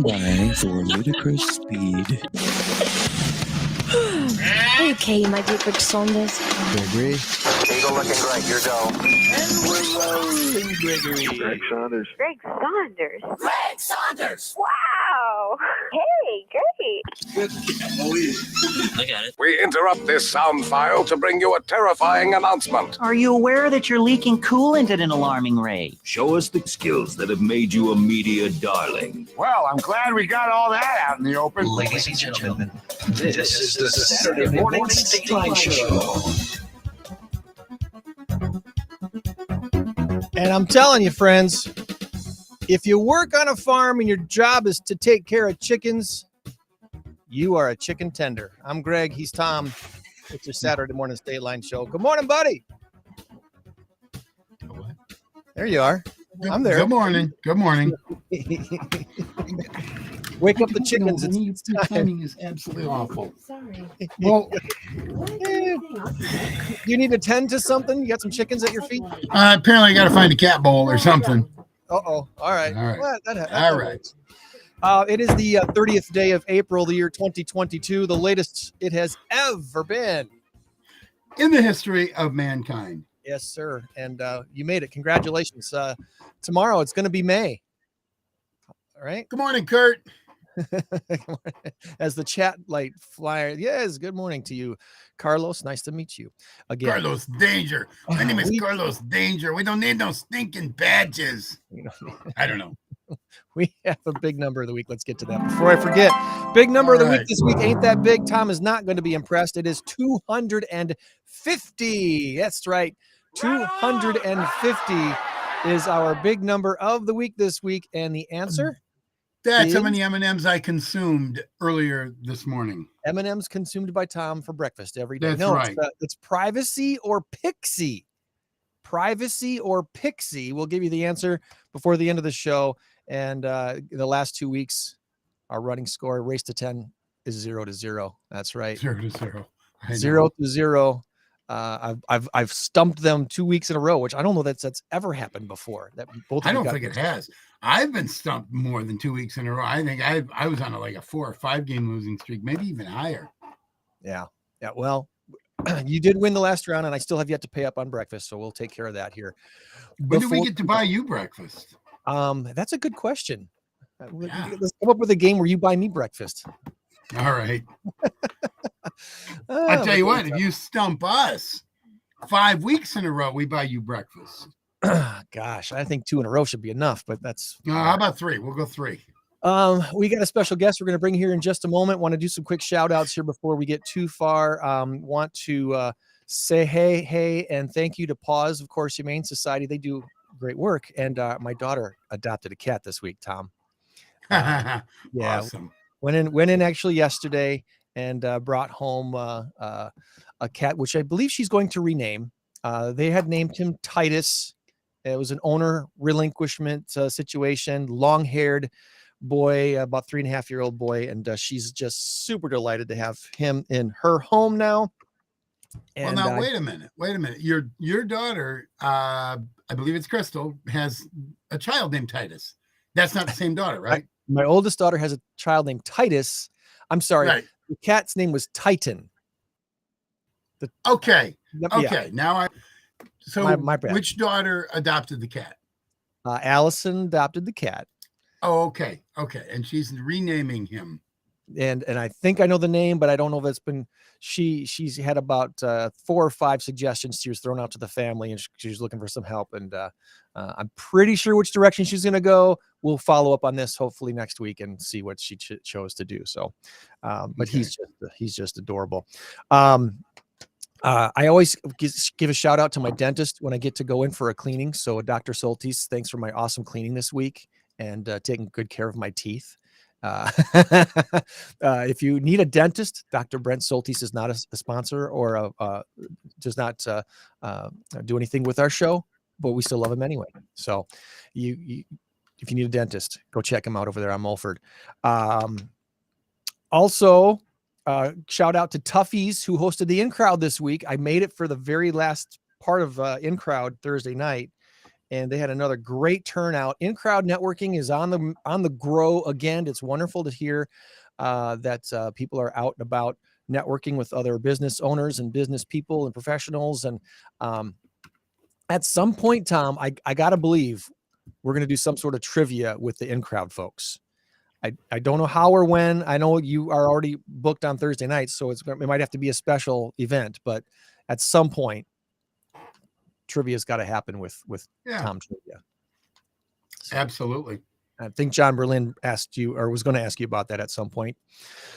Combine for ludicrous speed. Okay, my dear Greg Saunders. Gregory. Eagle looking great, your go. And we're rolling, Gregory. Greg Saunders. Greg Saunders. Greg Saunders! Wow. Hey, great. I got it. We interrupt this sound file to bring you a terrifying announcement. Are you aware that you're leaking coolant at an alarming rate? Show us the skills that have made you a media darling. Well, I'm glad we got all that out in the open. Ladies and gentlemen, this is the Saturday Morning Stateline Show. And I'm telling you, friends, if you work on a farm and your job is to take care of chickens, you are a chicken tender. I'm Greg. He's Tom. It's your Saturday Morning Stateline Show. Good morning, buddy. There you are. I'm there. Good morning. Good morning. Wake up the chickens. The timing is absolutely awful. Sorry. Well, You need to tend to something? You got some chickens at your feet? apparently I got to find a cat bowl or something. Uh-oh. All right. All right. Well, that All right. It is the 30th day of April, the year 2022, the latest it has ever been. In the history of mankind. Yes, sir. And you made it. Congratulations. Tomorrow it's going to be May. All right. Good morning, Kurt. As the chat light flyer. Yes. Good morning to you, Carlos. Nice to meet you again. Carlos Danger. My name is Carlos Danger. We don't need no stinking badges. I don't know. We have a big number of the week. Let's get to that before I forget. Big number of the week this week ain't that big. Tom is not going to be impressed. It is 250. That's right. 250 is our big number of the week this week. And the answer? That's how many M&Ms I consumed earlier this morning. M&Ms consumed by Tom for breakfast every day. That's no, right. It's Privacy or Pixy. Privacy or Pixy. We'll give you the answer before the end of the show. And the last 2 weeks, our running score, race to 10, is 0-0. That's right. 0-0. 0-0. I've stumped them 2 weeks in a row, which I don't know that's ever happened before. That both. I don't think it has. I've been stumped more than 2 weeks in a row. I think I was on a 4 or 5 game losing streak, maybe even higher. Yeah. Well, you did win the last round, and I still have yet to pay up on breakfast, so we'll take care of that here. When do we get to buy you breakfast? That's a good question. Let's come up with a game where you buy me breakfast. All right. I'll tell you what, if you stump us 5 weeks in a row, we buy you breakfast. Gosh, I think 2 in a row should be enough, but that's how about 3? We'll go 3. We got a special guest we're going to bring here in just a moment. Want to do some quick shout outs here before we get too far. Want to say hey, and thank you to PAWS, of course, Humane Society. They do great work. And my daughter adopted a cat this week, Tom. Yeah. Awesome. Went in actually yesterday and brought home a cat, which I believe she's going to rename. They had named him Titus. It was an owner relinquishment situation, long-haired boy, about 3.5-year-old boy. And she's just super delighted to have him in her home now. And, well, now, wait a minute. Your daughter, I believe it's Crystal, has a child named Titus. That's not the same daughter, right? My oldest daughter has a child named Titus. I'm sorry. Right. The cat's name was Titan. Okay. Yeah. Now my bad. Which daughter adopted the cat? Allison adopted the cat. Oh, okay. And she's renaming him. And I think I know the name, but I don't know if it's been, she's had about 4 or 5 suggestions she was thrown out to the family, and she's looking for some help. And I'm pretty sure which direction she's going to go. We'll follow up on this hopefully next week and see what she chose to do. So, but okay. he's just adorable. I always give a shout out to my dentist when I get to go in for a cleaning. So Dr. Soltis, thanks for my awesome cleaning this week and taking good care of my teeth. If you need a dentist, Dr. Brent Soltis is not a sponsor or does not do anything with our show, but we still love him anyway. So if you need a dentist, go check him out over there on Mulford. Also, shout out to Toughies, who hosted the In Crowd this week. I made it for the very last part of In Crowd Thursday night. and they had another great turnout. In-crowd networking is on the grow again. It's wonderful to hear that people are out and about networking with other business owners and business people and professionals. And at some point, Tom, I got to believe we're going to do some sort of trivia with the in-crowd folks. I don't know how or when. I know you are already booked on Thursday nights, so it might have to be a special event, but at some point, trivia's got to happen with Tom Trivia. So, absolutely. I think John Berlin asked you, or was going to ask you about that at some point.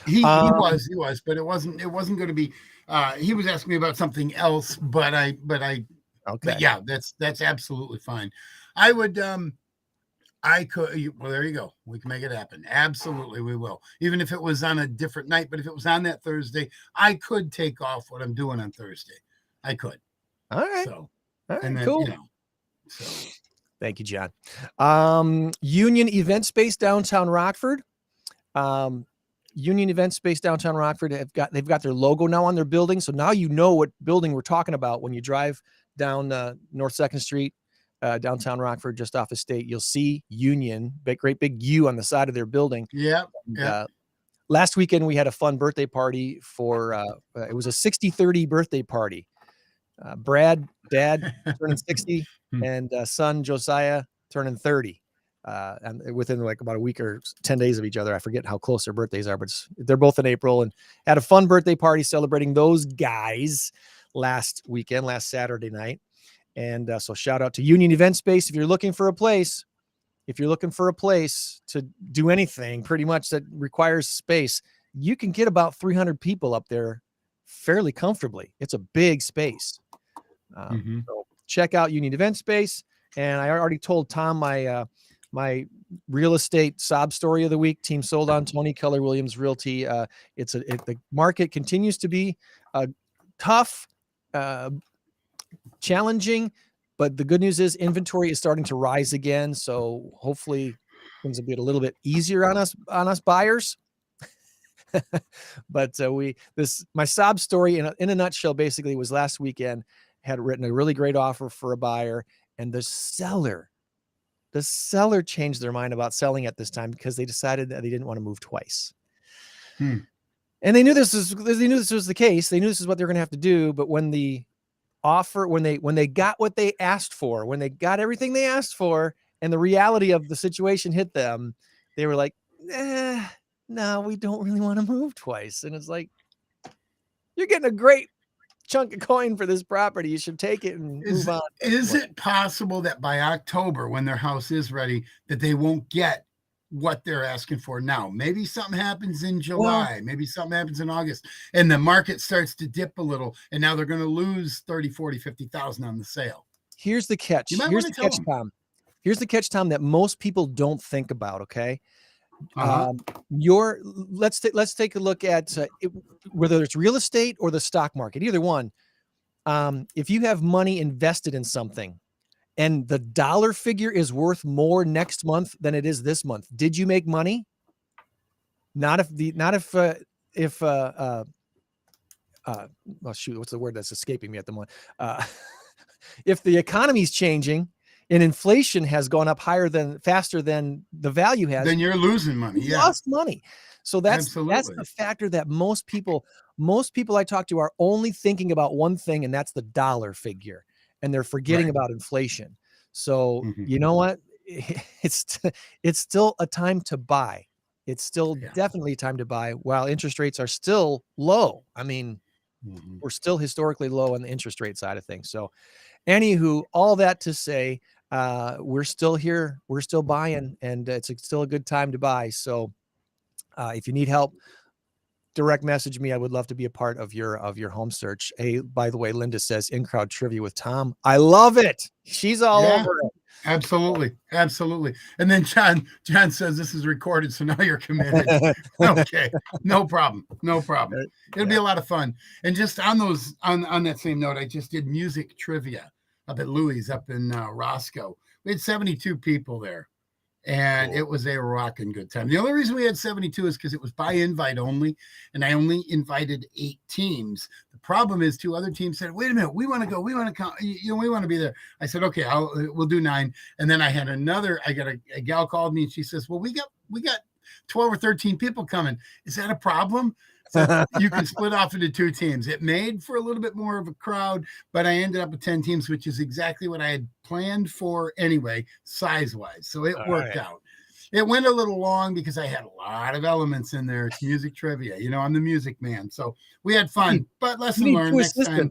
He was, but it wasn't going to be. He was asking me about something else, but yeah, that's absolutely fine. I would, I could. Well, there you go. We can make it happen. Absolutely, we will. Even if it was on a different night, but if it was on that Thursday, I could take off what I'm doing on Thursday. I could. All right. So, all right, and then, cool. So. Thank you, John. Union Event Space downtown Rockford. Union Event Space downtown Rockford they've got their logo now on their building. So now you know what building we're talking about when you drive down North 2nd Street, downtown Rockford, just off of State. You'll see Union, great big U on the side of their building. Yeah. Last weekend we had a fun birthday party for it was a 60-30 birthday party. Brad, dad, turning 60, and son Josiah turning 30. And within like about a week or 10 days of each other. I forget how close their birthdays are, but they're both in April, and had a fun birthday party celebrating those guys last Saturday night. And so shout out to Union Event Space. If you're looking for a place to do anything pretty much that requires space, you can get about 300 people up there fairly comfortably. It's a big space. So check out Union Event Space. And I already told Tom my real estate sob story of the week. Team sold on Tony Keller Williams Realty. The market continues to be tough, challenging, but the good news is inventory is starting to rise again. So hopefully things will be a little bit easier on us buyers. But my sob story in a nutshell basically was last weekend. Had written a really great offer for a buyer, and the seller changed their mind about selling at this time because they decided that they didn't want to move twice. And they knew this was the case. They knew this is what they're going to have to do. But when the offer, when they got what they asked for, when they got everything they asked for, and the reality of the situation hit them, they were like, no, we don't really want to move twice. And it's like, you're getting a great chunk of coin for this property. You should take it and move on. Is it possible that by October, when their house is ready, that they won't get what they're asking for now? Maybe something happens in July, maybe something happens in August, and the market starts to dip a little, and now they're going to lose 30, 40, 50,000 on the sale. Here's the catch. Here's the catch, Tom, that most people don't think about. Okay. Let's take a look at whether it's real estate or the stock market, either one. If you have money invested in something and the dollar figure is worth more next month than it is this month, did you make money? Well, shoot, what's the word that's escaping me at the moment? If the economy's changing and inflation has gone up faster than the value has, then you're losing money. You lost money. So that's the factor that most people I talk to are only thinking about one thing, and that's the dollar figure, and they're forgetting about inflation. So you know what? It's still a time to buy. It's still definitely a time to buy while interest rates are still low. I mean, we're still historically low on the interest rate side of things. So anywho, all that to say, we're still here. We're still buying, and it's still a good time to buy. So if you need help, direct message me. I would love to be a part of your home search. Hey, by the way, Linda says in-crowd trivia with Tom. I love it. She's all over it. Absolutely. And then John says this is recorded, so now you're committed. Okay. No problem. It'll be a lot of fun. And just on that same note, I just did music trivia up at Louis up in Roscoe. We had 72 people there. And it was a rocking good time. The only reason we had 72 is because it was by invite only, and I only invited 8 teams. The problem is 2 other teams said, "Wait a minute, we want to go, we want to come, we want to be there." I said, "Okay, we'll do 9." And then I got a gal called me and she says, "Well, we got 12 or 13 people coming. Is that a problem?" So you can split off into 2 teams. It made for a little bit more of a crowd, but I ended up with 10 teams, which is exactly what I had planned for anyway, size-wise. So it worked out. It went a little long because I had a lot of elements in there. It's music trivia. I'm the music man. So we had fun, but lesson learned next time.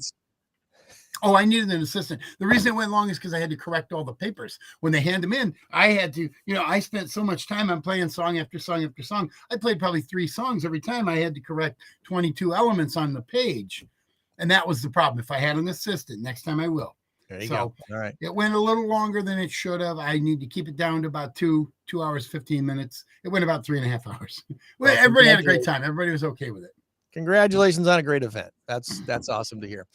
Oh, I needed an assistant. The reason it went long is because I had to correct all the papers. When they hand them in, I had to, I spent so much time on playing song after song after song. I played probably 3 songs every time. I had to correct 22 elements on the page. And that was the problem. If I had an assistant, next time I will. There you go. All right. It went a little longer than it should have. I need to keep it down to about 2 hours, 15 minutes. It went about 3.5 hours. Well, everybody had a great time. Everybody was okay with it. Congratulations on a great event. That's awesome to hear.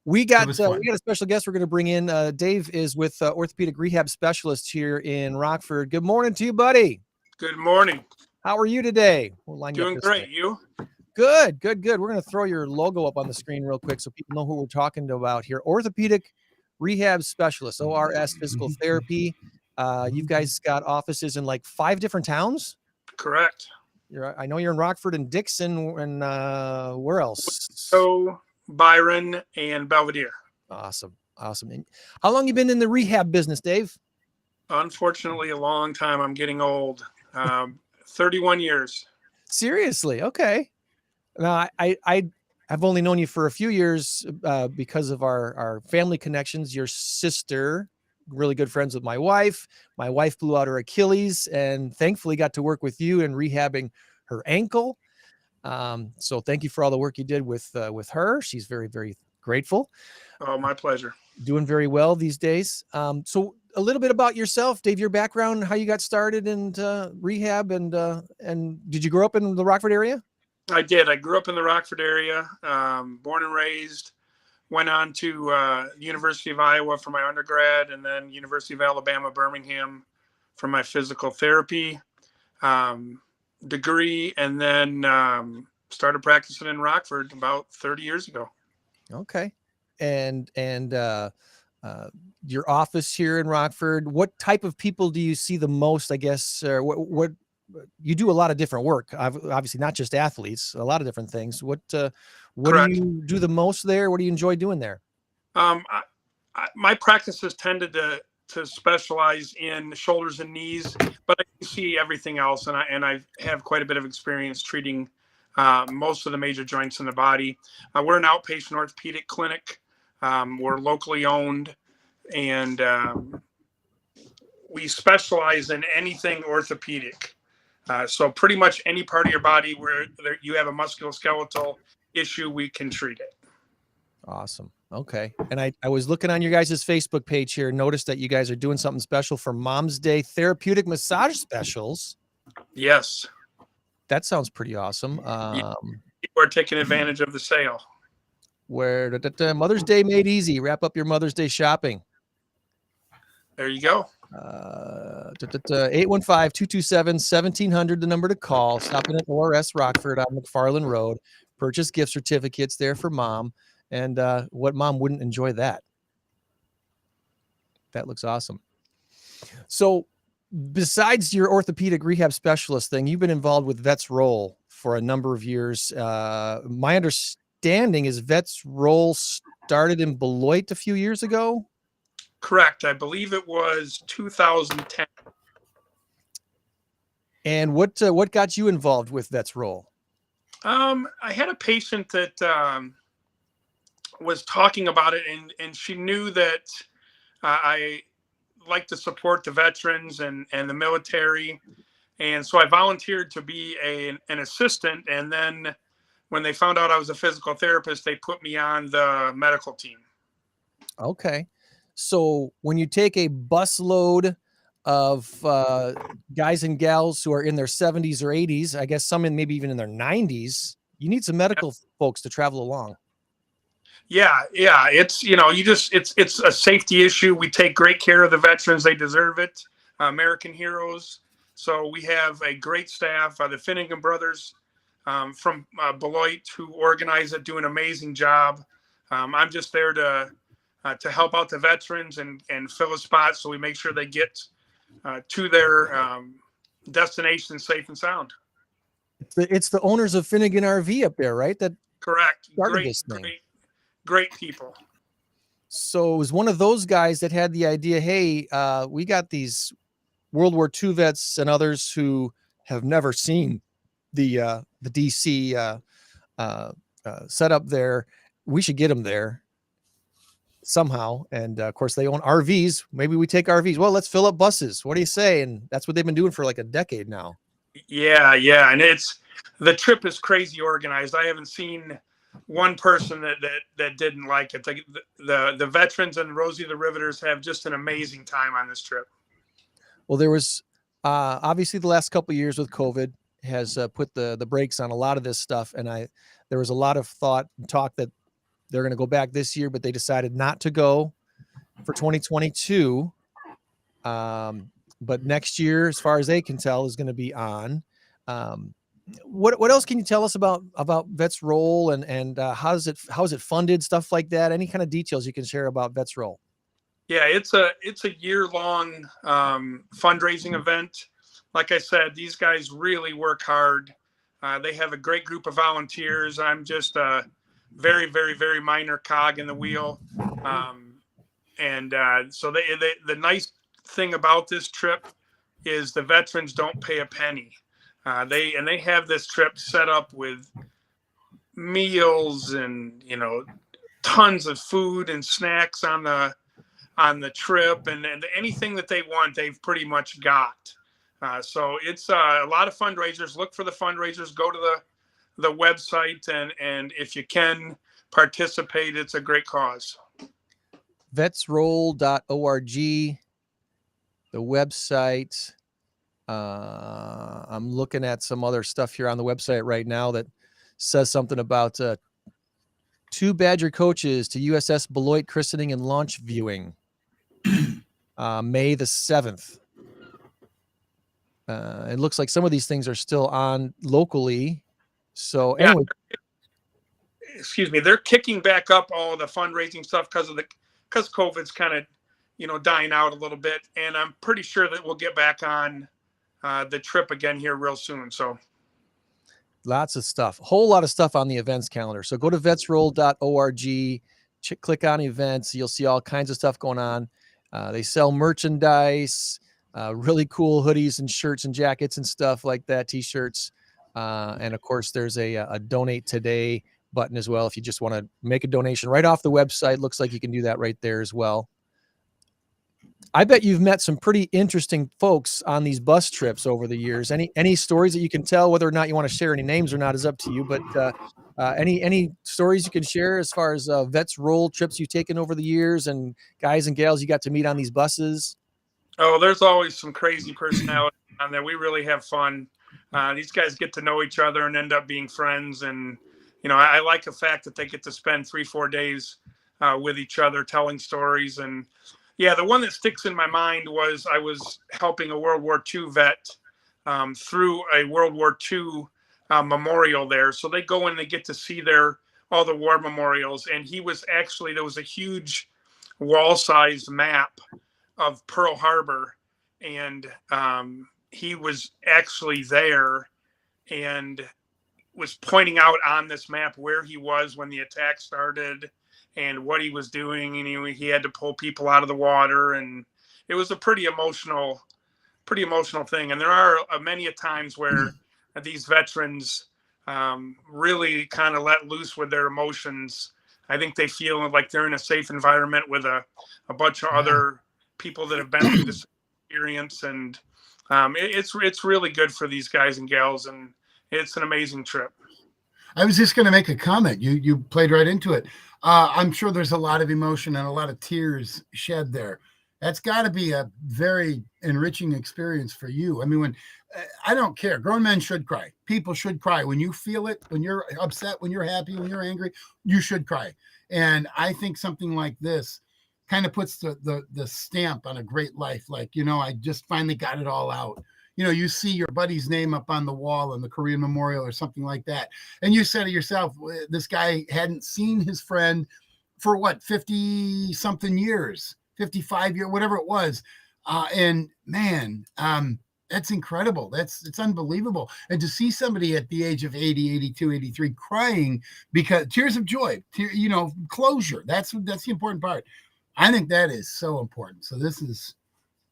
We got a special guest we're going to bring in. Dave is with orthopedic rehab specialist here in Rockford. Good morning to you, buddy. Good morning. How are you today? We'll line Doing great. You? Good. We're going to throw your logo up on the screen real quick so people know who we're talking about here. Orthopedic rehab specialist, ORS physical therapy. You guys got offices in like 5 different towns? Correct. I know you're in Rockford and Dixon, and where else? So Byron and Belvedere. Awesome. And how long you been in the rehab business, Dave? Unfortunately, a long time. I'm getting old. 31 years. Seriously? Okay. Now, I've only known you for a few years because of our family connections. Your sister, really good friends with my wife. My wife blew out her Achilles and thankfully got to work with you in rehabbing her ankle. So thank you for all the work you did with her. She's very, very grateful. Oh, my pleasure. Doing very well these days. So a little bit about yourself, Dave, your background, how you got started in rehab, and did you grow up in the Rockford area? I did. I grew up in the Rockford area, born and raised, went on to University of Iowa for my undergrad, and then University of Alabama, Birmingham for my physical therapy degree, and then started practicing in Rockford about 30 years ago. Okay. And your office here in Rockford, what type of people do you see the most, I guess, or what you do a lot of different work, obviously not just athletes, a lot of different things. What Correct. do you do the most there? What do you enjoy doing there? My practices tended to specialize in shoulders and knees, but I can see everything else. And I have quite a bit of experience treating most of the major joints in the body. We're an outpatient orthopedic clinic. We're locally owned, and we specialize in anything orthopedic. So pretty much any part of your body where you have a musculoskeletal issue, we can treat it. Awesome. Okay. And I was looking on your guys' Facebook page here, noticed that you guys are doing something special for Mom's Day therapeutic massage specials. Yes. That sounds pretty awesome. We're taking advantage of the sale. Where Mother's Day made easy. Wrap up your Mother's Day shopping. There you go. 815-227-1700, the number to call. Stop in at ORS Rockford on McFarland Road. Purchase gift certificates there for Mom. And what mom wouldn't enjoy that? That looks awesome. So besides your orthopedic rehab specialist thing, you've been involved with Vets Roll for a number of years. My understanding is Vets Roll started in Beloit a few years ago. Correct. I believe it was 2010. And what got you involved with Vets Roll? I had a patient that was talking about it, and she knew that I like to support the veterans and the military. And so I volunteered to be an assistant. And then when they found out I was a physical therapist, they put me on the medical team. Okay. So when you take a busload of guys and gals who are in their 70s or 80s, I guess some in maybe even in their 90s, you need some medical folks to travel along. Yeah. It's, it's a safety issue. We take great care of the veterans. They deserve it. American heroes. So we have a great staff, the Finnegan brothers from Beloit, who organize it, do an amazing job. I'm just there to help out the veterans and fill a spot so we make sure they get to their destination safe and sound. It's the owners of Finnegan RV up there, right? That correct. Started this thing. Great people. So it was one of those guys that had the idea, hey, we got these World War II vets and others who have never seen the DC setup there. We should get them there somehow. And of course, they own RVs. Maybe we take RVs. Well, let's fill up buses. What do you say? And that's what they've been doing for like a decade now. Yeah. And the trip is crazy organized. I haven't seen one person that didn't like it. The veterans and Rosie the Riveters have just an amazing time on this trip. Well, there was obviously the last couple of years with COVID has put the brakes on a lot of this stuff. And there was a lot of thought and talk that they're going to go back this year, but they decided not to go for 2022. But next year, as far as they can tell, is going to be on. What else can you tell us about Vets Roll and how is it funded, stuff like that? Any kind of details you can share about Vets Roll? Yeah, it's a year-long fundraising event. Like I said, these guys really work hard. They have a great group of volunteers. I'm just a very, very, very minor cog in the wheel. So the nice thing about this trip is the veterans don't pay a penny. They have this trip set up with meals and tons of food and snacks on the trip, and anything that they want, they've pretty much got. So it's a lot of fundraisers. Look for the fundraisers. Go to the website, and if you can participate, it's a great cause. Vetsroll.org, the website. I'm looking at some other stuff here on the website right now that says something about 2 Badger coaches to USS Beloit christening and launch viewing, May the 7th. It looks like some of these things are still on locally. So anyway, excuse me, they're kicking back up all the fundraising stuff because COVID's kind of dying out a little bit, and I'm pretty sure that we'll get back on the trip again here real soon. So lots of stuff, whole lot of stuff on the events calendar. So go to vetsroll.org, click on events. You'll see all kinds of stuff going on. They sell merchandise, really cool hoodies and shirts and jackets and stuff like that, t-shirts. And of course, there's a donate today button as well. If you just want to make a donation right off the website, looks like you can do that right there as well. I bet you've met some pretty interesting folks on these bus trips over the years. Any stories that you can tell, whether or not you want to share any names or not is up to you, but any stories you can share as far as Vets Roll trips you've taken over the years and guys and gals you got to meet on these buses? Oh, there's always some crazy personality on there. We really have fun. These guys get to know each other and end up being friends. And, I like the fact that they get to spend 3-4 days with each other telling stories. And yeah, the one that sticks in my mind was I was helping a World War II vet through a World War II memorial there. So they go in, they get to see all the war memorials. And there was a huge wall-sized map of Pearl Harbor. And he was actually there and was pointing out on this map where he was when the attack started and what he was doing. And he had to pull people out of the water. And it was a pretty emotional thing. And there are many a times where these veterans really kind of let loose with their emotions. I think they feel like they're in a safe environment with a bunch of other people that have been through this experience. And it's really good for these guys and gals. And it's an amazing trip. I was just going to make a comment. You played right into it. I'm sure there's a lot of emotion and a lot of tears shed there. That's got to be a very enriching experience for you. I mean, when I don't care, grown men should cry. People should cry when you feel it, when you're upset, when you're happy, when you're angry, you should cry. And I think something like this kind of puts the stamp on a great life. Like, I just finally got it all out. you see your buddy's name up on the wall in the Korean Memorial or something like that. And you say to yourself, this guy hadn't seen his friend for 50 something years, 55 years, whatever it was. And man, that's incredible. It's unbelievable. And to see somebody at the age of 80, 82, 83 crying because tears of joy, closure. That's the important part. I think that is so important. So this is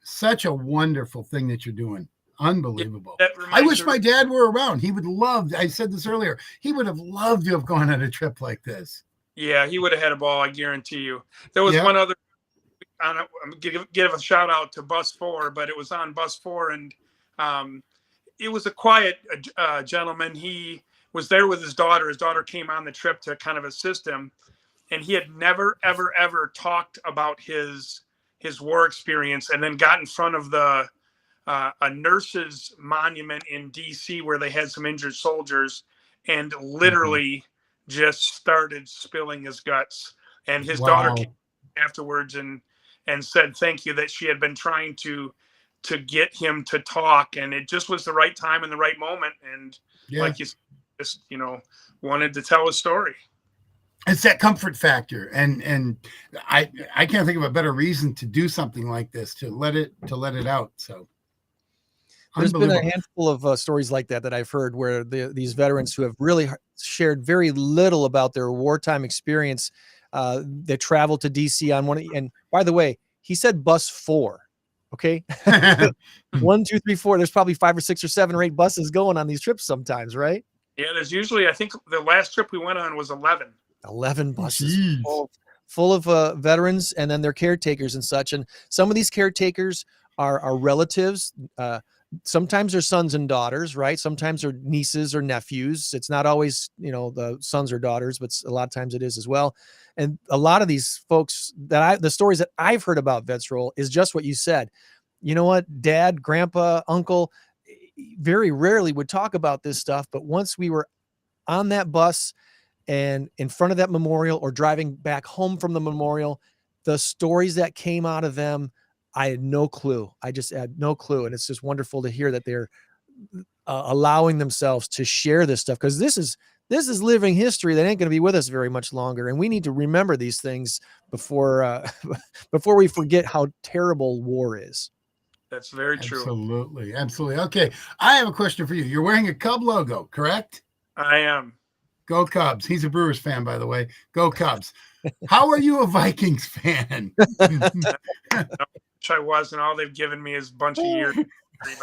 such a wonderful thing that you're doing. Unbelievable. I wish my dad were around. He would love, I said this earlier, he would have loved to have gone on a trip like this. Yeah, he would have had a ball, I guarantee you. There was one other, I'm give a shout out to Bus 4, but it was on Bus 4, and it was a quiet gentleman. He was there with his daughter. His daughter came on the trip to kind of assist him, and he had never, ever, ever talked about his war experience, and then got in front of a nurse's monument in DC where they had some injured soldiers, and literally just started spilling his guts. And his daughter came afterwards and said thank you, that she had been trying to get him to talk, and it just was the right time and the right moment. And like you just wanted to tell a story. It's that comfort factor, and I can't think of a better reason to do something like this, to let it out. So there's been a handful of stories like that I've heard, where these veterans who have really shared very little about their wartime experience, they traveled to DC on one. And by the way, he said Bus 4. Okay. 1, 2, 3, 4. There's probably 5 or 6 or 7 or 8 buses going on these trips sometimes, right? Yeah, there's usually, I think the last trip we went on was 11. 11 buses full of veterans, and then their caretakers and such. And some of these caretakers are relatives. Sometimes they're sons and daughters, right? Sometimes they're nieces or nephews. It's not always, the sons or daughters, but a lot of times it is as well. And a lot of these folks the stories that I've heard about Vets Roll is just what you said. You know what? Dad, grandpa, uncle very rarely would talk about this stuff. But once we were on that bus and in front of that memorial, or driving back home from the memorial, the stories that came out of them, I had no clue. I just had no clue. And it's just wonderful to hear that they're allowing themselves to share this stuff, because this is living history that ain't going to be with us very much longer. And we need to remember these things before we forget how terrible war is. That's very true. Absolutely. Absolutely. Okay. I have a question for you. You're wearing a Cub logo, correct? I am. Go Cubs. He's a Brewers fan, by the way. Go Cubs. How are you a Vikings fan? I was, and all they've given me is a bunch of years, but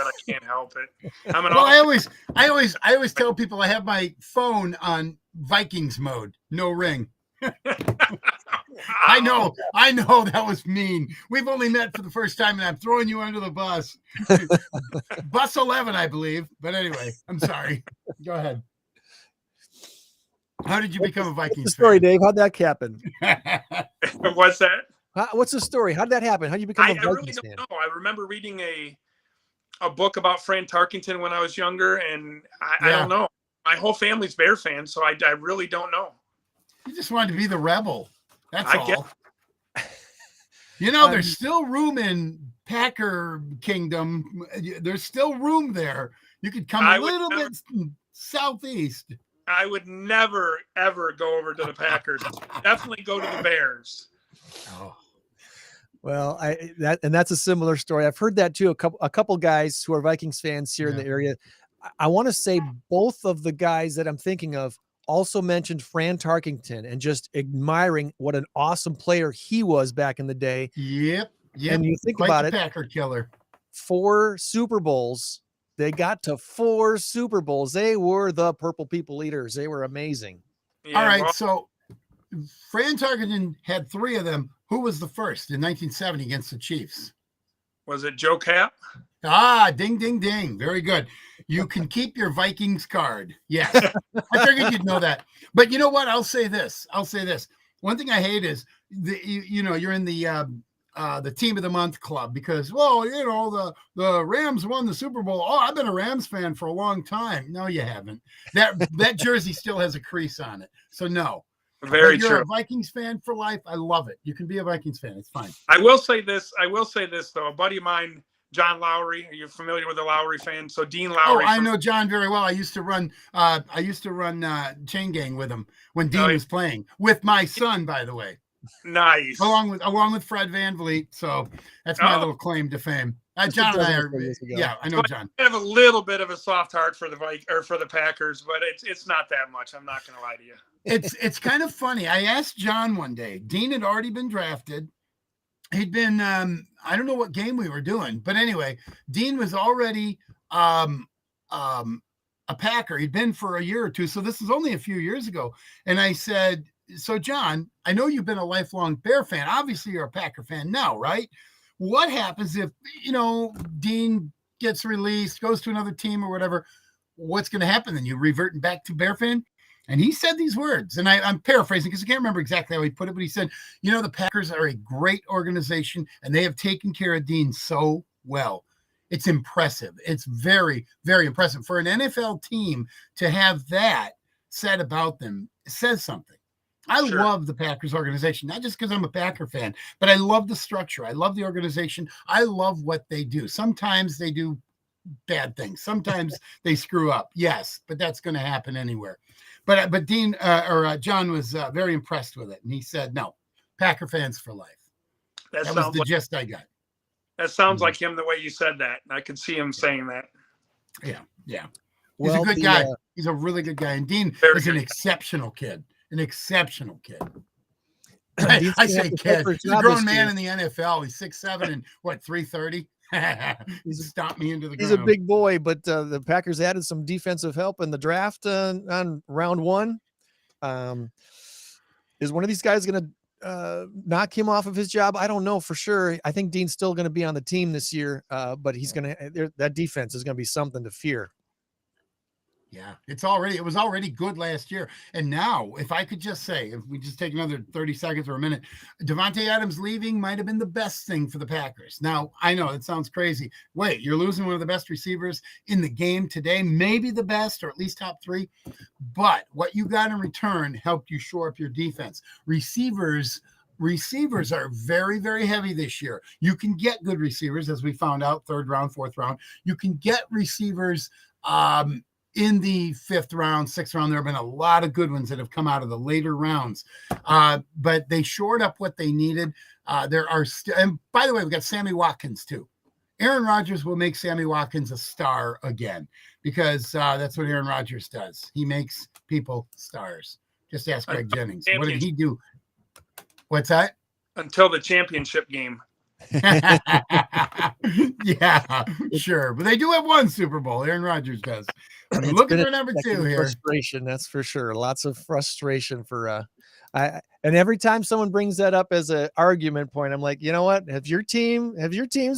I can't help it. I always tell people I have my phone on Vikings mode, no ring. I know that was mean. We've only met for the first time, and I'm throwing you under the bus. Bus 11, I believe. But anyway, I'm sorry. Go ahead. How did you become a Vikings story, fan? Dave? How'd that happen? What's that? What's the story? How'd that happen? How'd you become a Vikings really don't fan? know. I remember reading a book about Fran Tarkenton when I was younger, and I don't know. My whole family's Bear fans, so I really don't know. You just wanted to be the rebel. That's all. There's still room in Packer Kingdom. There's still room there. You could come a little bit southeast. I would never, ever go over to the Packers. Definitely go to the Bears. Oh. Well, that's a similar story. I've heard that too. A couple guys who are Vikings fans here in the area. I want to say both of the guys that I'm thinking of also mentioned Fran Tarkenton and just admiring what an awesome player he was back in the day. Yep. And you think about it, Packer killer. 4 Super Bowls. They got to 4 Super Bowls. They were the Purple People Eaters. They were amazing. Yeah, all right. So Fran Tarkenton had 3 of them. Who was the first in 1970 against the Chiefs? Was it Joe Cap? Ding, ding, ding. Very good. You can keep your Vikings card. Yes. I figured you'd know that. But you know what? I'll say this. One thing I hate is you're in the team of the month club because, the Rams won the Super Bowl. Oh, I've been a Rams fan for a long time. No, you haven't. That jersey still has a crease on it. So no. Very true. You're a Vikings fan for life. I love it. You can be a Vikings fan. It's fine. I will say this though. A buddy of mine John Lowry. Are you familiar with the Lowry fan? So Dean Oh, Lowry. I know John very well. I used to run chain gang with him when Dean was playing with my son, by the way. Nice. Along with Fred Van Vliet. So that's my little claim to fame. John and I are, yeah, I know John. I have a little bit of a soft heart for the Packers, but it's not that much. I'm not going to lie to you. It's kind of funny. I asked John one day. Dean had already been drafted. He'd been I don't know what game we were doing, but anyway, Dean was already a Packer. He'd been for a year or two, so this was only a few years ago. And I said, "So John, I know you've been a lifelong Bear fan. Obviously, you're a Packer fan now, right? What happens if Dean gets released, goes to another team or whatever? What's going to happen? Then you revert back to Bear fan?" And he said these words, and I'm paraphrasing because I can't remember exactly how he put it, but he said, the Packers are a great organization, and they have taken care of Dean so well. It's impressive. It's very, very impressive. For an NFL team to have that said about them, it says something. I love the Packers organization, not just because I'm a Packer fan, but I love the structure. I love the organization. I love what they do. Sometimes they do bad things. Sometimes they screw up. Yes, but that's going to happen anywhere. But Dean John was very impressed with it, and he said, "No, Packer fans for life." That was the gist I got. That sounds like him the way you said that. I could see him saying that. Yeah. He's a good guy. He's a really good guy, and Dean is an exceptional kid. I say kid. He's a grown man in the NFL. He's 6'7" and 330. He's stomped me into the ground. He's a big boy, but the Packers added some defensive help in the draft on round 1. Is one of these guys going to knock him off of his job? I don't know for sure. I think Dean's still going to be on the team this year, but he's going to. That defense is going to be something to fear. Yeah, it was already good last year. And now, if I could just say, if we just take another 30 seconds or a minute, Davante Adams leaving might have been the best thing for the Packers. Now, I know it sounds crazy. Wait, you're losing one of the best receivers in the game today, maybe the best, or at least top 3. But what you got in return helped you shore up your defense. Receivers are very, very heavy this year. You can get good receivers, as we found out, 3rd round, 4th round. You can get receivers in the 5th round, 6th round. There have been a lot of good ones that have come out of the later rounds, but they shored up what they needed. And by the way, we got Sammy Watkins too. Aaron Rodgers will make Sammy Watkins a star again, because that's what Aaron Rodgers does. He makes people stars. Just ask Greg Jennings. What did he do? What's that? Until the championship game. Yeah, sure. But they do have one Super Bowl. Aaron Rodgers does. Looking for number 2 here. Frustration, that's for sure. Lots of frustration for and every time someone brings that up as an argument point, I'm like, you know what? Have your teams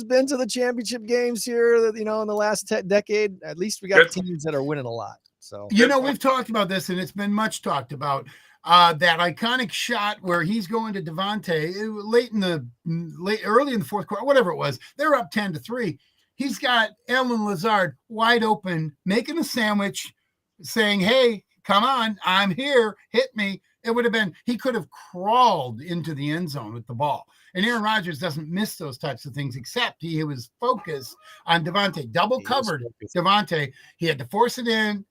been to the championship games here, in the last decade? At least we got teams that are winning a lot. So we've talked about this, and it's been much talked about. That iconic shot where he's going to Davante early in the 4th quarter, whatever it was, they're up 10-3. He's got Allen Lazard wide open, making a sandwich, saying, "Hey, come on, I'm here, hit me." It would have been, he could have crawled into the end zone with the ball. And Aaron Rodgers doesn't miss those types of things, except he was focused on Davante, double covered Davante. He had to force it in.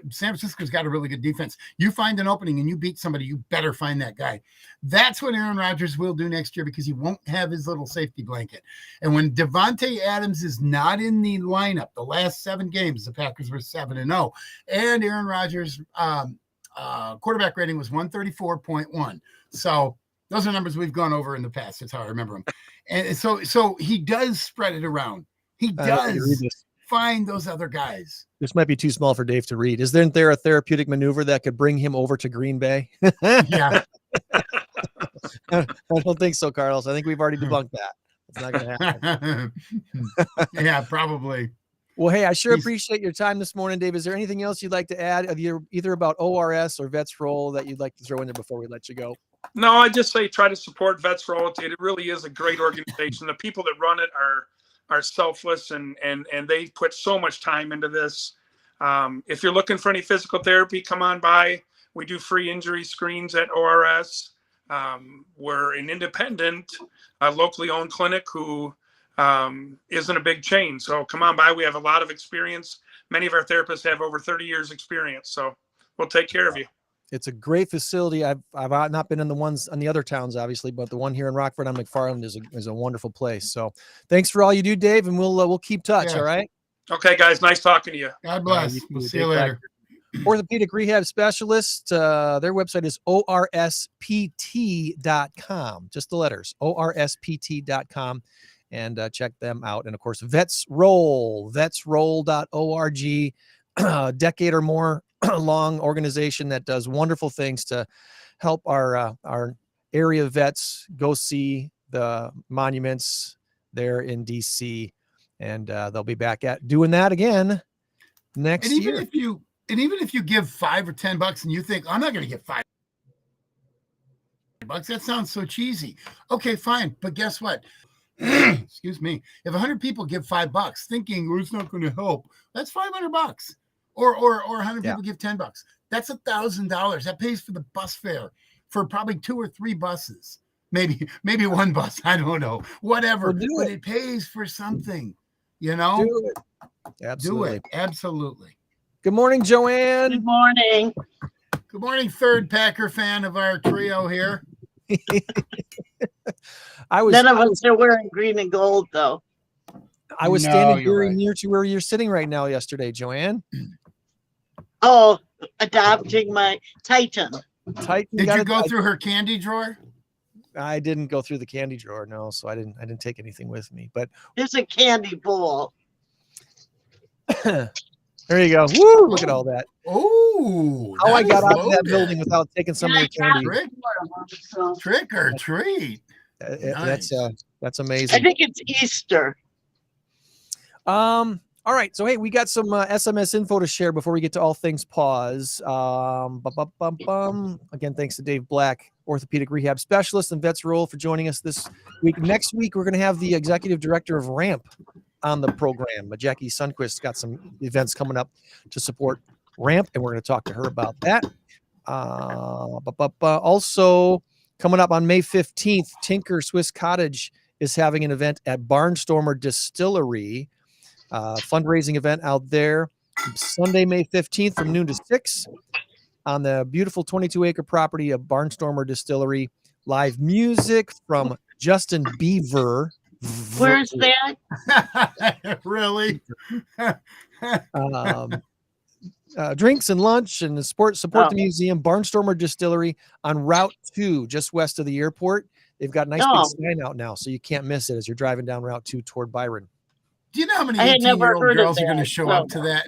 San Francisco's got a really good defense. You find an opening and you beat somebody, you better find that guy. That's what Aaron Rodgers will do next year, because he won't have his little safety blanket. And when Davante Adams is not in the lineup, the last 7 games, the Packers were 7-0, and Aaron Rodgers' quarterback rating was 134.1. So those are numbers we've gone over in the past. That's how I remember them. And so he does spread it around. He does find those other guys. This might be too small for Dave to read. Isn't there a therapeutic maneuver that could bring him over to Green Bay? Yeah. I don't think so, Carlos. I think we've already debunked that. It's not going to happen. Yeah, probably. Well, hey, I sure appreciate your time this morning, Dave. Is there anything else you'd like to add, either about ORS or Vets Roll, that you'd like to throw in there before we let you go? No, I just say try to support Vets Roll. It really is a great organization. The people that run it are selfless, and they put so much time into this. If you're looking for any physical therapy, come on by. We do free injury screens at ORS. We're an independent, locally owned clinic who isn't a big chain. So come on by. We have a lot of experience. Many of our therapists have over 30 years experience. So we'll take care of you. It's a great facility. I've not been in the ones on the other towns, obviously, but the one here in Rockford on McFarland is a wonderful place. So thanks for all you do, Dave, and we'll keep touch. Yeah. All right. Okay, guys. Nice talking to you. God bless. We'll see you later. Orthopedic Rehab Specialist. Their website is ORSPT.com. Just the letters, ORSPT.com. And check them out. And of course, Vets Roll, vetsroll.org, a decade or more long organization that does wonderful things to help our area vets go see the monuments there in DC. And they'll be back at doing that again next year. Even if you give $5 or $10 and you think, I'm not going to get $5, that sounds so cheesy. Okay, fine. But guess what? Excuse me. If 100 people give $5 thinking it's not going to help, that's $500. Or 100 people give $10. That's $1,000. That pays for the bus fare for probably 2 or 3 buses. Maybe one bus. I don't know. Whatever. But it pays for something. You know? Do it. Absolutely. Do it. Absolutely. Good morning, Joann. Good morning. Good morning, third Packer fan of our trio here. None of us are wearing green and gold, though. I was standing very near to where you're sitting right now yesterday, Joann. Oh, adopting my Titan. Did you go through her candy drawer? I didn't go through the candy drawer, no, so I didn't take anything with me. But there's a candy bowl. There you go. Woo! Look at all that. Oh, how I got out of that building without taking some of the candy. Trick or treat. Nice. That's amazing. I think it's Easter. All right. So hey, we got some SMS info to share before we get to all things PAWS. Again, thanks to Dave Black, Orthopedic Rehab Specialist and Vets Roll, for joining us this week. Next week, we're going to have the Executive Director of RAMP on the program. Jackie Sundquist got some events coming up to support RAMP, and we're going to talk to her about that. Also, coming up on May 15th, Tinker Swiss Cottage is having an event at Barnstormer Distillery, fundraising event out there Sunday, May 15th from noon to 6 on the beautiful 22-acre property of Barnstormer Distillery. Live music from Justin Bieber. Where's that? Really? Drinks and lunch and support the museum. Barnstormer Distillery on Route 2, just west of the airport. They've got a nice big sign out now, so you can't miss it as you're driving down Route 2 toward Byron. Do you know how many 18-year-old girls are going to show up to that?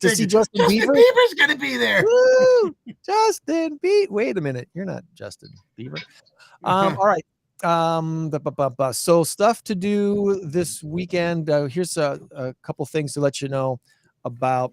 To see Justin Bieber? Justin Bieber's going to be there. Woo! Justin Bieber. Wait a minute. You're not Justin Bieber. All right. So stuff to do this weekend. Here's a couple things to let you know about.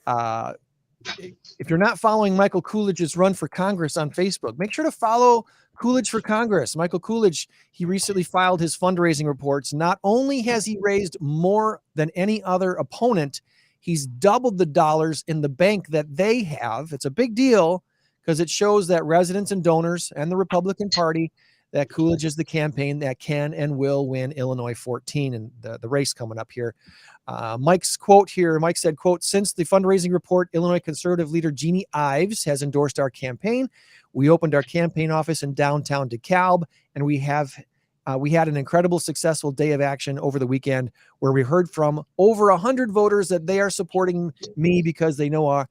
If you're not following Michael Coolidge's run for Congress on Facebook, make sure to follow Coolidge for Congress. Michael Coolidge, he recently filed his fundraising reports. Not only has he raised more than any other opponent, he's doubled the dollars in the bank that they have. It's a big deal because it shows that residents and donors and the Republican Party that Coolidge is the campaign that can and will win Illinois 14 and the race coming up here. Mike's quote here, Mike said, quote, "Since the fundraising report, Illinois conservative leader Jeannie Ives has endorsed our campaign. We opened our campaign office in downtown DeKalb, and we had an incredible, successful day of action over the weekend where we heard from over 100 voters that they are supporting me because they know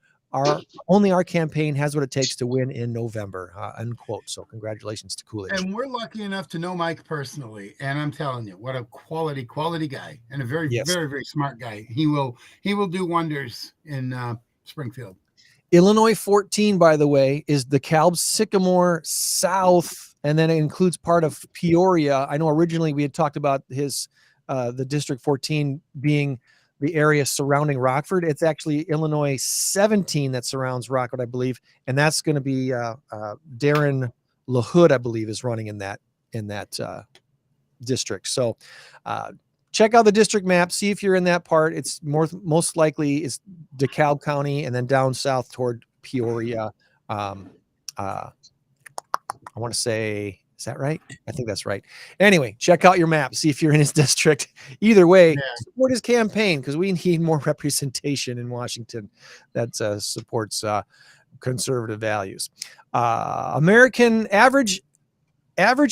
only our campaign has what it takes to win in November," unquote. So congratulations to Coolidge. And we're lucky enough to know Mike personally. And I'm telling you, what a quality guy and a very, very, very smart guy. He will do wonders in Springfield. Illinois 14, by the way, is DeKalb, Sycamore, South, and then it includes part of Peoria. I know originally we had talked about the District 14 being the area surrounding Rockford. It's actually Illinois 17 that surrounds Rockford, I believe, and that's going to be Darren LaHood, I believe, is running in that district. So check out the district map, see if you're in that part. It's most likely is DeKalb County and then down south toward Peoria. I want to say Is that right? I think that's right. Anyway, check out your map. See if you're in his district. Either way, support his campaign because we need more representation in Washington that supports conservative values. Average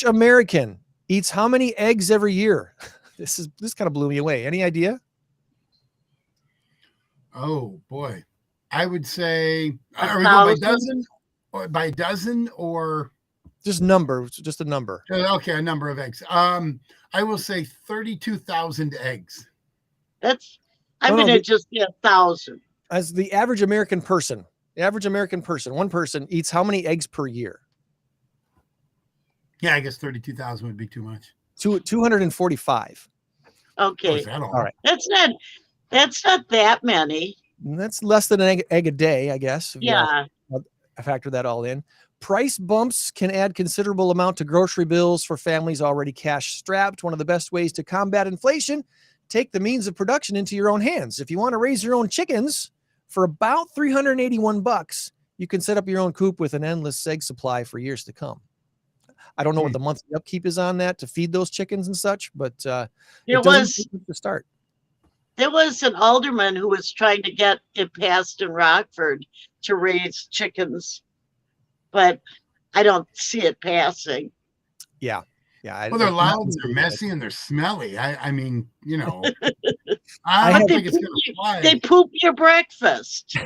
American eats how many eggs every year? This kind of blew me away. Any idea? Oh boy, I would say are we going by dozen or just number? Just a number. Okay, a number of eggs. I will say 32,000 eggs. I'm going to just get 1,000. As the average American person, one person eats how many eggs per year? Yeah, I guess 32,000 would be too much. 245. Okay. All right. That's not that many. That's less than an egg a day, I guess. Yeah. I factor that all in. Price bumps can add considerable amount to grocery bills for families already cash strapped. One of the best ways to combat inflation, take the means of production into your own hands. If you want to raise your own chickens for about $381, you can set up your own coop with an endless egg supply for years to come. I don't know what the monthly upkeep is on that to feed those chickens and such, but it was to start. There was an alderman who was trying to get it passed in Rockford to raise chickens, but I don't see it passing. Yeah. Well, they're loud, they're messy, and they're smelly. I mean, you know, I don't think it's going to fly. They poop your breakfast.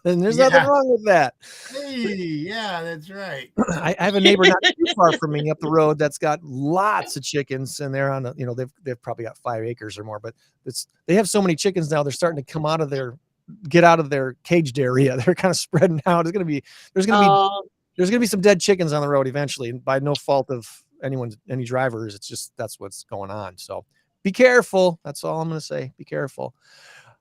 And there's nothing wrong with that. Hey, yeah, that's right. I have a neighbor not too far from me up the road that's got lots of chickens, and they're on they've probably got 5 acres or more, but they have so many chickens now, they're starting to get out of their caged area. They're kind of spreading out. There's going to be some dead chickens on the road eventually, by no fault of any drivers. It's just that's what's going on. So be careful. That's all I'm going to say. Be careful.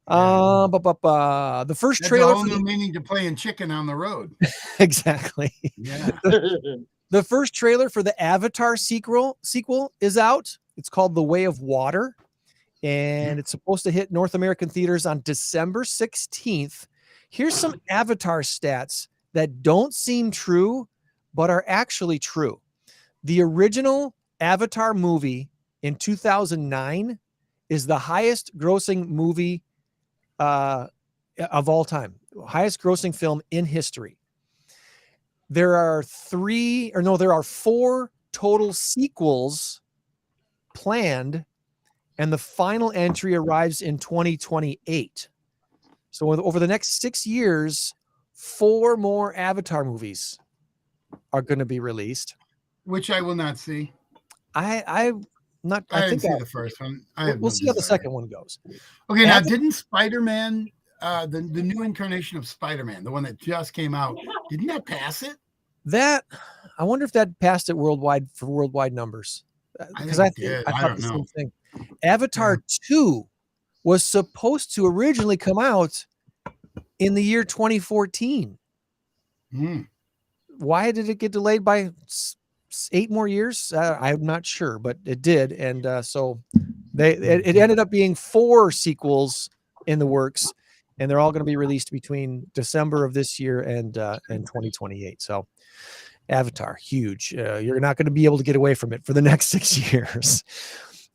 The first trailer. That's a whole new meaning to playing chicken on the road. Exactly. Yeah. The first trailer for the Avatar sequel is out. It's called The Way of Water, and it's supposed to hit North American theaters on December 16th. Here's some Avatar stats that don't seem true, but are actually true. The original Avatar movie in 2009 is the highest grossing movie of all time, highest grossing film in history. There are 4 total sequels planned, and the final entry arrives in 2028. So over the next 6 years, 4 more Avatar movies are going to be released. Which I will not see. I didn't see the first one. We'll see how the second one goes. Okay, now didn't Spider-Man, the new incarnation of Spider-Man, the one that just came out, didn't that pass it? I wonder if that passed it worldwide for worldwide numbers. Because I thought the same thing. Avatar 2 was supposed to originally come out in the year 2014. Why did it get delayed by 8 more years? I'm not sure, but it did. And so it ended up being 4 sequels in the works, and they're all going to be released between December of this year and 2028. So Avatar, huge. You're not going to be able to get away from it for the next 6 years.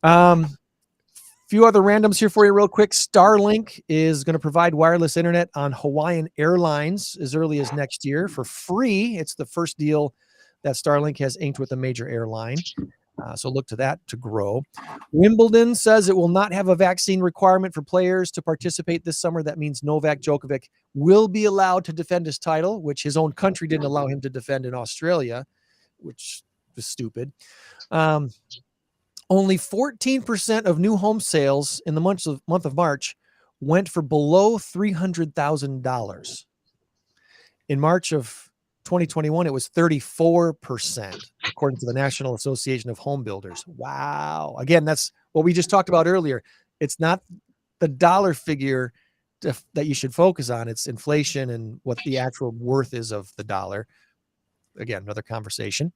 Few other randoms here for you real quick. Starlink is going to provide wireless internet on Hawaiian Airlines as early as next year for free. It's the first deal that Starlink has inked with a major airline. So look to that to grow. Wimbledon says it will not have a vaccine requirement for players to participate this summer. That means Novak Djokovic will be allowed to defend his title, which his own country didn't allow him to defend in Australia, which was stupid. Only 14% of new home sales in the month of March went for below $300,000. In March of 2021, it was 34%, according to the National Association of Home Builders. Wow. Again, that's what we just talked about earlier. It's not the dollar figure that you should focus on. It's inflation and what the actual worth is of the dollar. Again, another conversation.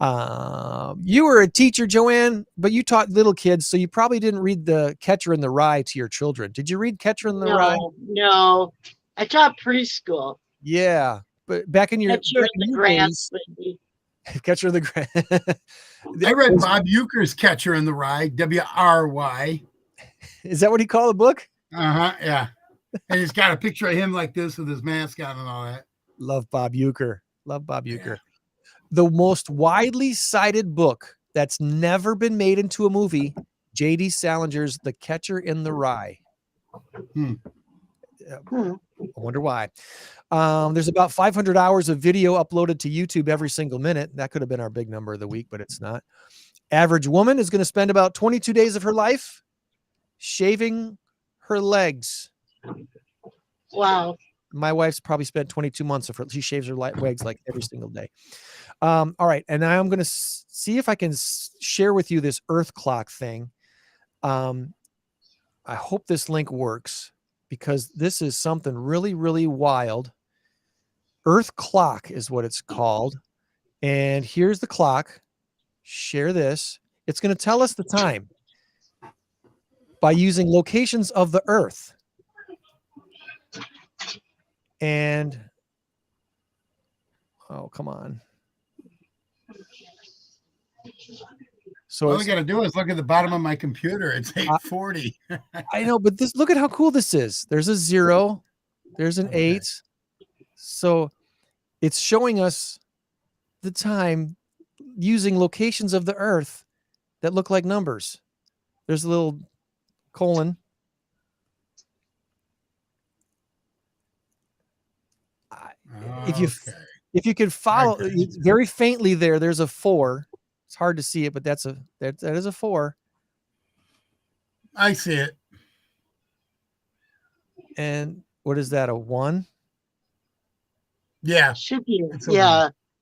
You were a teacher, Joann, but you taught little kids, so you probably didn't read the Catcher in the Rye to your children. Did you read Catcher in the Rye? No. I taught preschool. Yeah. But back in your days, Catcher in the Rye. I read Bob Euchre's Catcher in the Rye, WRY. Is that what he called the book? Yeah. And it's got a picture of him like this with his mask on and all that. Love Bob Euchre. Yeah. The most widely cited book that's never been made into a movie, J.D. Salinger's The Catcher in the Rye. I wonder why. There's about 500 hours of video uploaded to YouTube every single minute. That could have been our big number of the week, but it's not. Average woman is going to spend about 22 days of her life shaving her legs. Wow. My wife's probably spent 22 months of her. She shaves her legs like every single day. All right. And now I'm going to see if I can share with you this Earth clock thing. I hope this link works because this is something really, really wild. Earth clock is what it's called. And here's the clock. Share this. It's going to tell us the time by using locations of the Earth. And, oh, come on. So all I got to do is look at the bottom of my computer. It's 8:40. I know, but look at how cool this is. There's a 0. There's an 8. So it's showing us the time using locations of the Earth that look like numbers. There's a little colon. If you could follow very faintly there's a 4. It's hard to see it, but that is a 4. I see it. And what is that? A 1? Yeah. Should be. It's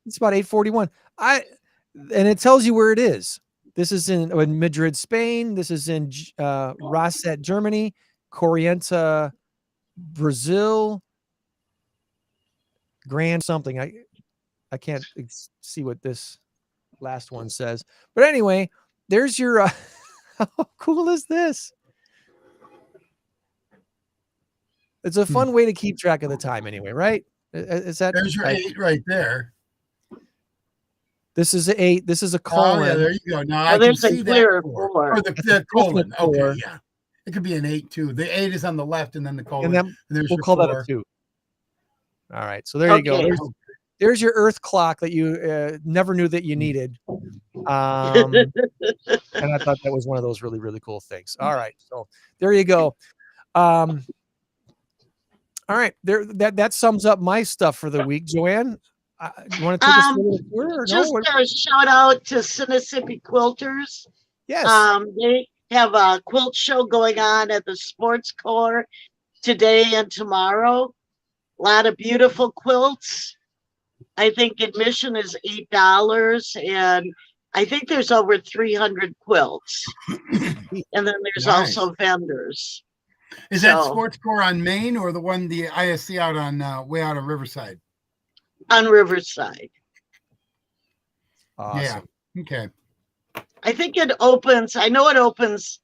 It's about 8:41. And it tells you where it is. This is in Madrid, Spain. This is in Rosset, Germany. Corrientes, Brazil. Grand something. I can't see what this last one says. But anyway, there's your how cool is this? It's a fun way to keep track of the time anyway, right? Is that there's your 8 right there? This is an 8. This is a colon. Oh, yeah, there you go. Now I can see that 4. Or the colon. Okay, yeah. It could be an 8 too. The 8 is on the left and then the colon. And then we'll call 4. That a 2. All right. So there you go. There's your Earth clock that you never knew that you needed. And I thought that was one of those really, really cool things. All right. So there you go. All right. That sums up my stuff for the week. Joann, you want to take us through a tour? Or just no? a shout out to Mississippi Quilters. Yes. They have a quilt show going on at the Sports Core today and tomorrow. A lot of beautiful quilts. I think admission is $8, and I think there's over 300 quilts. And then there's also vendors. Is that Sports Core on Main or the one, the ISC out on way out on Riverside? On Riverside. Awesome. Yeah. Okay. I think it opens. I know it opens.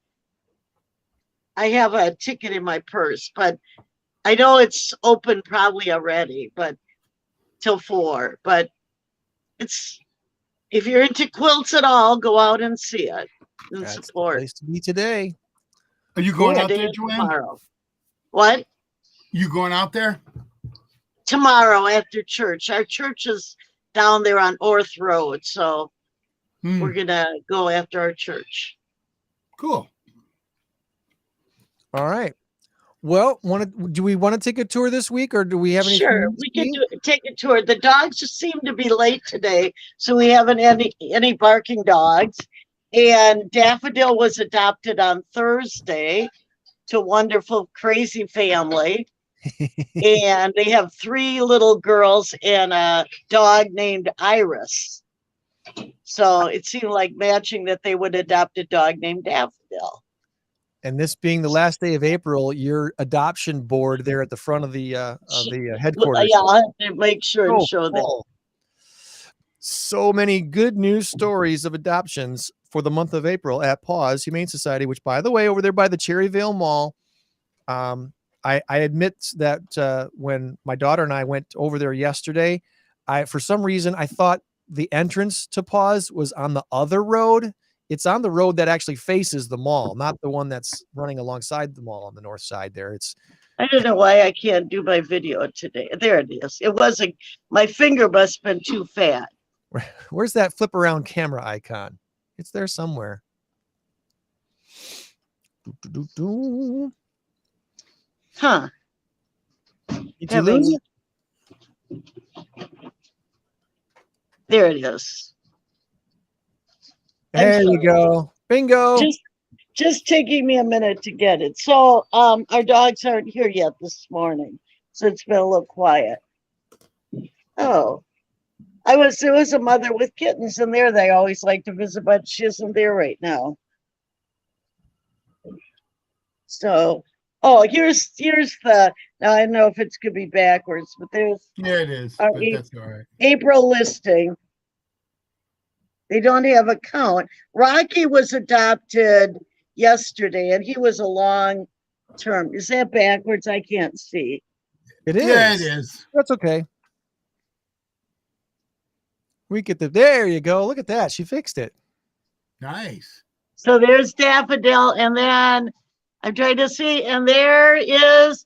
I have a ticket in my purse, but I know it's open probably already, but till 4. But it's, if you're into quilts at all, go out and see it and That's support. the place to be today. Are you going out there, Joann? Tomorrow. What? You going out there? Tomorrow after church. Our church is down there on Orth Road, so we're gonna go after our church. Cool. All right. Well, do we want to take a tour this week, or do we have any? Sure, we can take a tour. The dogs just seem to be late today, so we haven't any barking dogs. And Daffodil was adopted on Thursday to a wonderful, crazy family. And they have 3 little girls and a dog named Iris. So it seemed like matching that they would adopt a dog named Daffodil. And this being the last day of April, your adoption board there at the front of the headquarters. Yeah, I'll have to make sure and show that. So many good news stories of adoptions for the month of April at PAWS Humane Society, which, by the way, over there by the Cherryvale Mall. I admit that when my daughter and I went over there yesterday, for some reason I thought the entrance to PAWS was on the other road. It's on the road that actually faces the mall, not the one that's running alongside the mall on the north side there. I don't know why I can't do my video today. There it is. It wasn't, my finger must have been too fat. Where's that flip around camera icon? It's there somewhere. Huh. Did you lose it? There it is. There you go. Bingo. Just taking me a minute to get it. So our dogs aren't here yet this morning. So it's been a little quiet. Oh. There was a mother with kittens in there. They always like to visit, but she isn't there right now. So here's the, now I don't know if it's gonna be backwards, but there's it is, our but that's all right. April listing. They don't have a count. Rocky was adopted yesterday, and he was a long term. Is that backwards? I can't see. It is. Yeah, it is. That's okay. We get there you go. Look at that. She fixed it. Nice. So there's Daffodil, and then I'm trying to see, and there is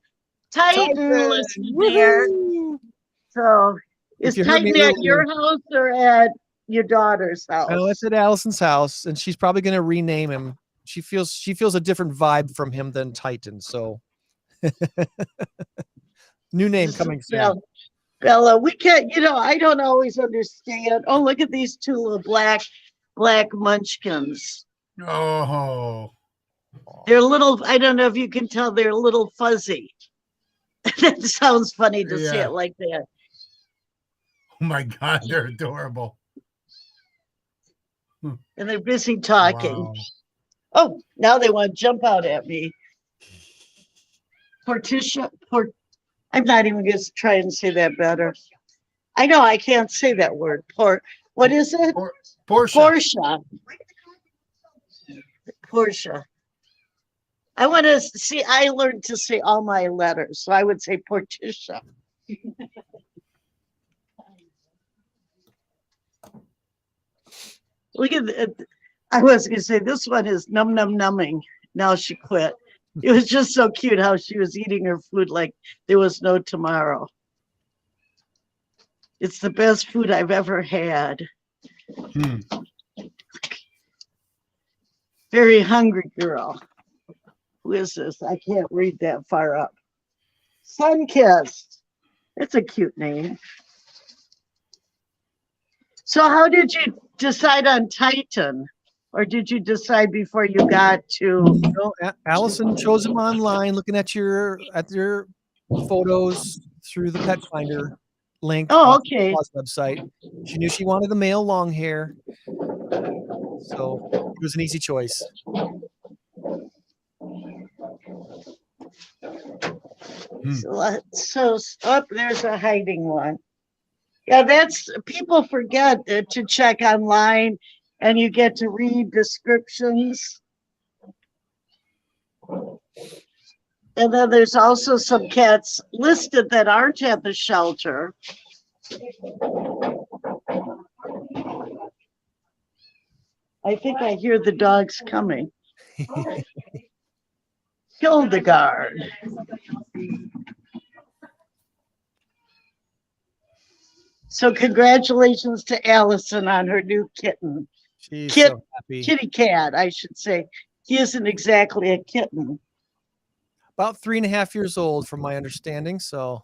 Titan listed there. So is Titan at your house or at your daughter's house? No, it's at Allison's house, and she's probably going to rename him. She feels a different vibe from him than Titan. So new name coming soon. Bella, we can't, I don't always understand. Oh, look at these two little black munchkins. Oh. They're little, I don't know if you can tell, they're a little fuzzy. That sounds funny to say it like that. Oh my God, they're adorable. And they're busy talking. Wow. Oh, now they want to jump out at me. I'm not even going to try and say that better. I know I can't say that word. What is it? Portia. I want to see, I learned to say all my letters, so I would say Portia. Look at it. I was going to say this one is numbing. Now she quit. It was just so cute how she was eating her food like there was no tomorrow. It's the best food I've ever had. Very hungry girl. Who is this? I can't read that far up. Sunkissed. It's a cute name. So how did you decide on Titan? Or did you decide before you got to? No, Allison chose him online, looking at your photos through the Pet Finder link. Oh, okay. On the website. She knew she wanted the male long hair, so it was an easy choice. So there's a hiding one. Yeah, that's, people forget to check online. And you get to read descriptions. And then there's also some cats listed that aren't at the shelter. I think I hear the dogs coming. Hildegard. So congratulations to Allison on her new kitten. She's so happy. Kitty cat, I should say. He isn't exactly a kitten. About 3.5 years old, from my understanding. So,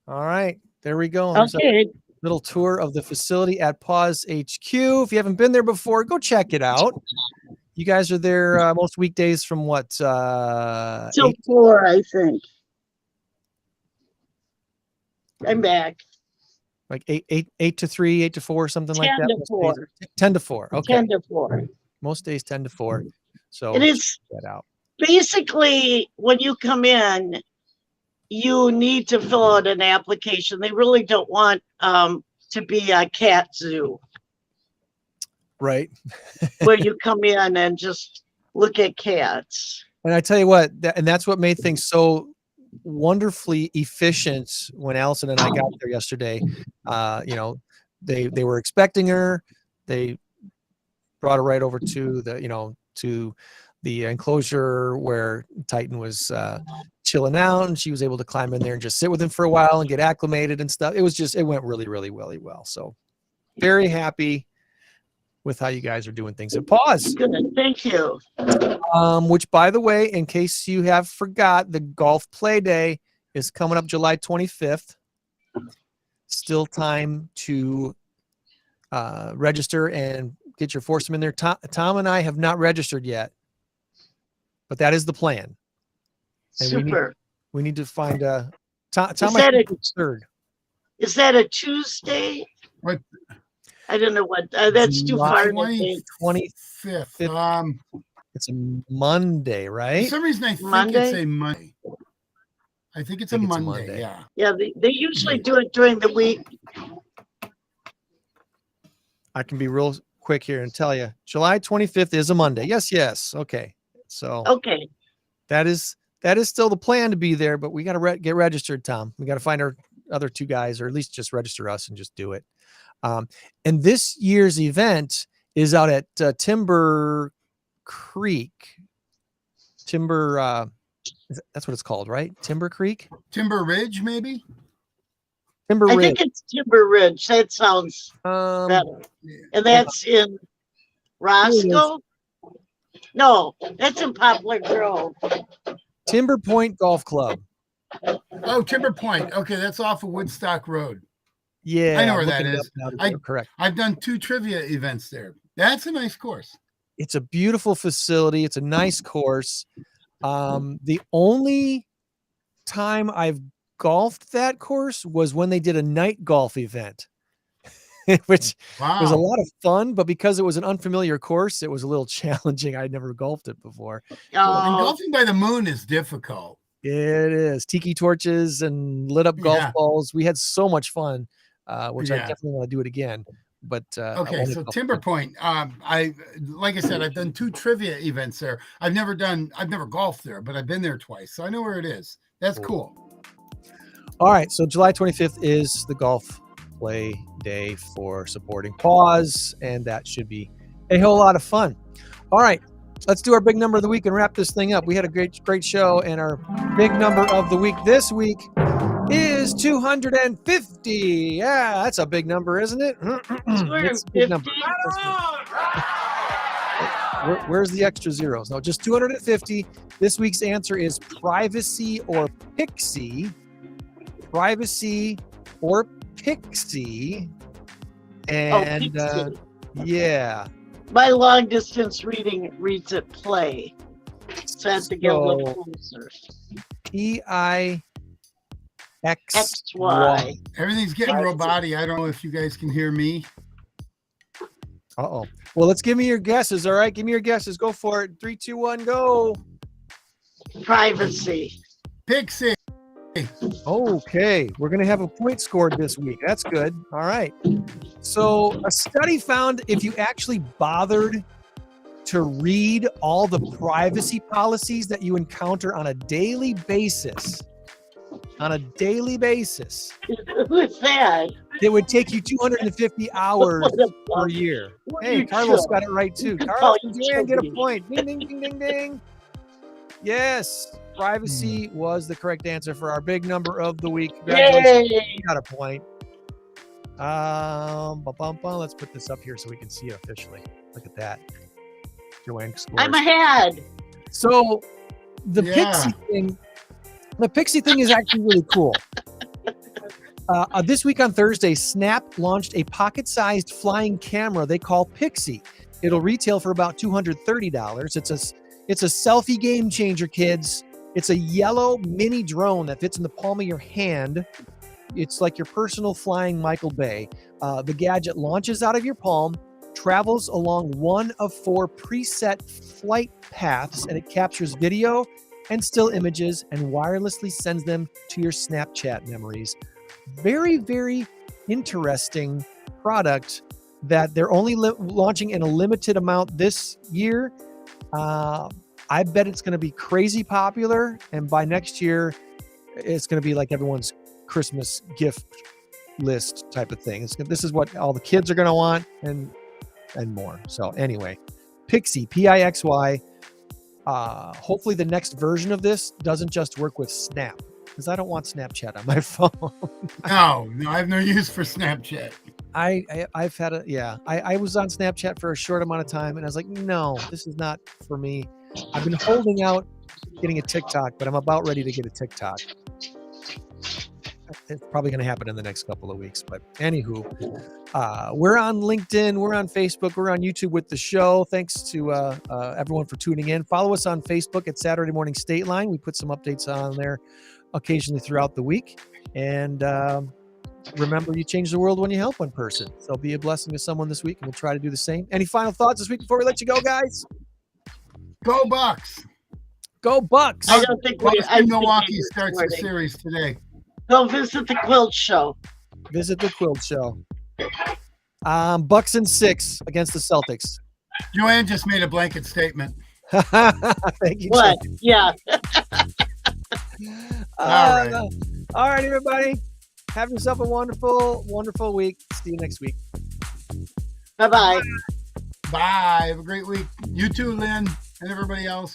all right, there we go. There's a little tour of the facility at PAWS HQ. If you haven't been there before, go check it out. You guys are there most weekdays from what? Till 4, I think. I'm back. Like 8 to 3, 8 to 4, something like that. 10 to 4. 10 to 4. Okay. 10 to 4. Most days 10 to 4. So it is that out. Basically when you come in, you need to fill out an application. They really don't want to be a cat zoo. Right. Where you come in and just look at cats. And I tell you what, and that's what made things so wonderfully efficient when Allison and I got there yesterday. they were expecting her. They brought her right over to the enclosure where Titan was chilling out, and she was able to climb in there and just sit with him for a while and get acclimated and stuff. It went really, really, really well. So very happy with how you guys are doing things at PAWS. Good, thank you. Which, by the way, in case you have forgot, the golf play day is coming up July 25th. Still time to register and get your foursome in there. Tom and I have not registered yet, but that is the plan. And Super. We need to find a Tom. Is that third? Is that a Tuesday? What? I don't know what. That's too far. 25th. It's a Monday, right? For some reason, I think Monday? it's a Monday. I think it's a Monday. Yeah. Yeah, they usually do it during the week. I can be real quick here and tell you, July 25th is a Monday. Yes. Okay. So okay, that is still the plan to be there, but we got to get registered, Tom. We got to find our other two guys, or at least just register us and just do it. And this year's event is out at Timber Creek. That's what it's called, right? Timber Creek? Timber Ridge, maybe? Timber Ridge. I think it's Timber Ridge. That sounds better. And that's in Roscoe? No, that's in Poplar Grove. Timber Point Golf Club. Oh, Timber Point. Okay, that's off of Woodstock Road. Yeah. I know where that is. Correct. I've done 2 trivia events there. That's a nice course. It's a beautiful facility. It's a nice course. The only time I've golfed that course was when they did a night golf event, which was a lot of fun, but because it was an unfamiliar course, it was a little challenging. I'd never golfed it before. And golfing by the moon is difficult. It is. Tiki torches and lit up golf balls. We had so much fun, which I definitely want to do it again. But okay, so Timber Point. Like I said, I've done 2 trivia events there. I've never golfed there, but I've been there twice, so I know where it is. That's cool. All right, so July 25th is the golf play day for supporting PAWS, and that should be a whole lot of fun. All right, let's do our big number of the week and wrap this thing up. We had a great show, and our big number of the week this week is 250. Yeah, that's a big number, isn't it? It's a big number. Where's the extra zeros? No, just 250. This week's answer is privacy or Pixy. Privacy or Pixy. And Pixy. Yeah. My long distance reading reads it play. So I have to get a little closer. PIXY. Everything's getting robotic. I don't know if you guys can hear me. Uh-oh. Well, let's give me your guesses. All right, give me your guesses. Go for it. 3, 2, 1, go. Privacy. Pixy. Okay, we're going to have a point scored this week. That's good. All right. So a study found if you actually bothered to read all the privacy policies that you encounter on a daily basis, Who's that? it would take you 250 hours per year. Hey, Carlos got it right too. Carlos and Joann get a point. Ding, ding, ding, ding, ding. Yes, privacy was the correct answer for our big number of the week. Congratulations. You got a point. Let's put this up here so we can see it officially. Look at that. Joann scores. I'm ahead. So the Pixy thing is actually really cool. This week on Thursday, Snap launched a pocket-sized flying camera they call Pixy. It'll retail for about $230. It's a selfie game changer, kids. It's a yellow mini drone that fits in the palm of your hand. It's like your personal flying Michael Bay. The gadget launches out of your palm, travels along one of 4 preset flight paths, and it captures video and still images and wirelessly sends them to your Snapchat memories. Very, very interesting product that they're only launching in a limited amount this year. I bet it's going to be crazy popular, and by next year, it's going to be like everyone's Christmas gift list type of thing. This is what all the kids are going to want and more. So anyway, Pixy, Pixy. Hopefully the next version of this doesn't just work with Snap, because I don't want Snapchat on my phone. No, I have no use for Snapchat. I've had I was on Snapchat for a short amount of time, and I was like, no, this is not for me. I've been holding out getting a TikTok, but I'm about ready to get a TikTok. It's probably going to happen in the next couple of weeks. But anywho, we're on LinkedIn, we're on Facebook, we're on YouTube with the show. Thanks to everyone for tuning in. Follow us on Facebook at Saturday Morning Stateline. We put some updates on there occasionally throughout the week. And remember, you change the world when you help one person. So be a blessing to someone this week, and we'll try to do the same. Any final thoughts this week before we let you go, guys? Go Bucks! Go Bucks! I don't think Milwaukee starts the series today. Go visit the Quilt Show. Visit the Quilt Show. Bucks in 6 against the Celtics. Joann just made a blanket statement. Thank you. What? Joann. Yeah. All right, everybody. Have yourself a wonderful, wonderful week. See you next week. Bye-bye. Bye. Have a great week. You too, Lynn, and everybody else.